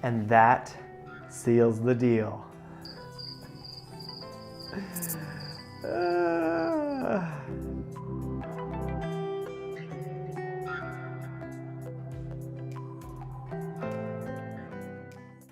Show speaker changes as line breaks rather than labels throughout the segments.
And that seals the deal.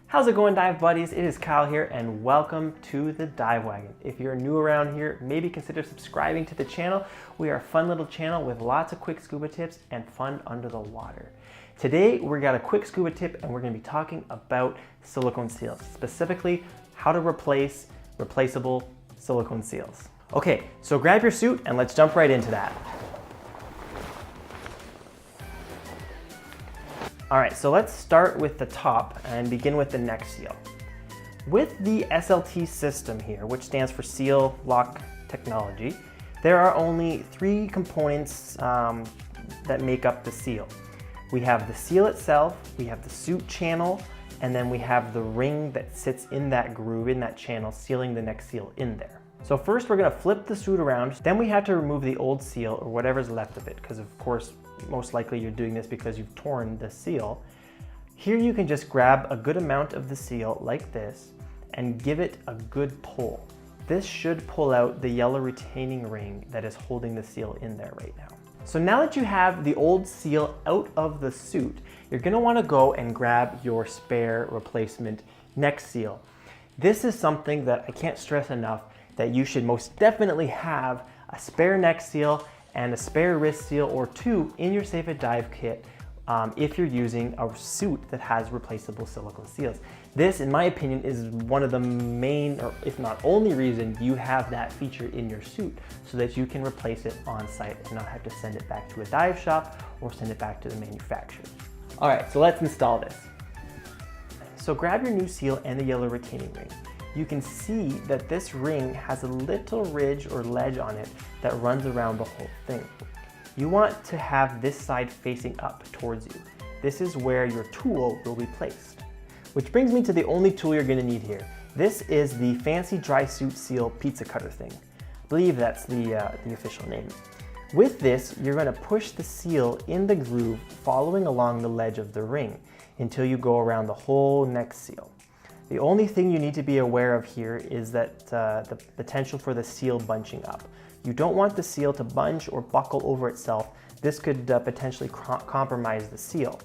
How's it going, dive buddies? It is Kyle here and welcome to the Dive Wagon. If you're new around here, maybe consider subscribing to the channel. We are a fun little channel with lots of quick scuba tips and fun under the water. Today, we got a quick scuba tip and we're gonna be talking about silicone seals, specifically how to replace replaceable silicone seals. Okay, so grab your suit and let's jump right into that. All right, so let's start with the top and begin with the neck seal. With the SLT system here, which stands for Seal Lock Technology, there are only three components that make up the seal. We have the seal itself, we have the suit channel, and then we have the ring that sits in that groove, in that channel, sealing the neck seal in there. So first we're gonna flip the suit around, then we have to remove the old seal or whatever's left of it, because of course, most likely you're doing this because you've torn the seal. Here you can just grab a good amount of the seal like this and give it a good pull. This should pull out the yellow retaining ring that is holding the seal in there right now. So now that you have the old seal out of the suit, you're gonna wanna go and grab your spare replacement neck seal. This is something that I can't stress enough that you should most definitely have a spare neck seal and a spare wrist seal or two in your Safe at Dive kit if you're using a suit that has replaceable silicone seals. This, in my opinion, is one of the main, or if not only reason, you have that feature in your suit so that you can replace it on site and not have to send it back to a dive shop or send it back to the manufacturer. All right, so let's install this. So grab your new seal and the yellow retaining ring. You can see that this ring has a little ridge or ledge on it that runs around the whole thing. You want to have this side facing up towards you. This is where your tool will be placed. Which brings me to the only tool you're gonna need here. This is the fancy Drysuit seal pizza cutter thing. I believe that's the official name. With this, you're gonna push the seal in the groove following along the ledge of the ring until you go around the whole neck seal. The only thing you need to be aware of here is that the potential for the seal bunching up. You don't want the seal to bunch or buckle over itself. This could potentially compromise the seal.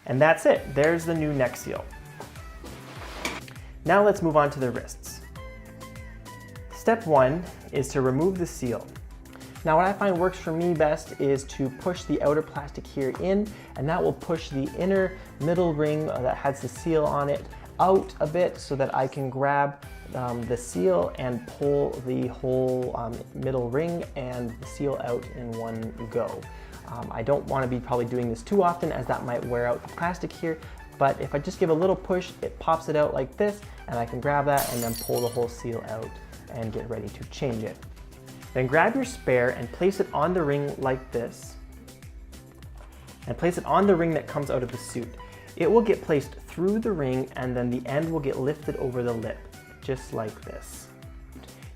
And that's it. There's the new neck seal. Now let's move on to the wrists. Step one is to remove the seal. Now what I find works for me best is to push the outer plastic here in, and that will push the inner middle ring that has the seal on it out a bit so that I can grab the seal and pull the whole middle ring and the seal out in one go. I don't want to be probably doing this too often as that might wear out the plastic here, but if I just give a little push, it pops it out like this, and I can grab that and then pull the whole seal out and get ready to change it. Then grab your spare and place it on the ring like this. And place it on the ring that comes out of the suit. It will get placed through the ring and then the end will get lifted over the lip, just like this.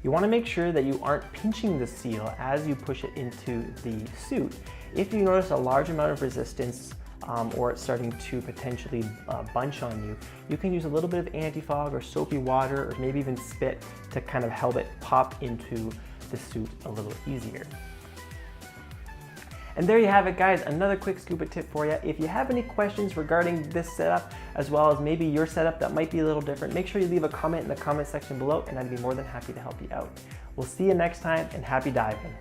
You want to make sure that you aren't pinching the seal as you push it into the suit. If you notice a large amount of resistance or it's starting to potentially bunch on you, you can use a little bit of anti-fog or soapy water or maybe even spit to kind of help it pop into the suit a little easier. And there you have it, guys, another quick scuba tip for you. If you have any questions regarding this setup, as well as maybe your setup that might be a little different, make sure you leave a comment in the comment section below and I'd be more than happy to help you out. We'll see you next time and happy diving.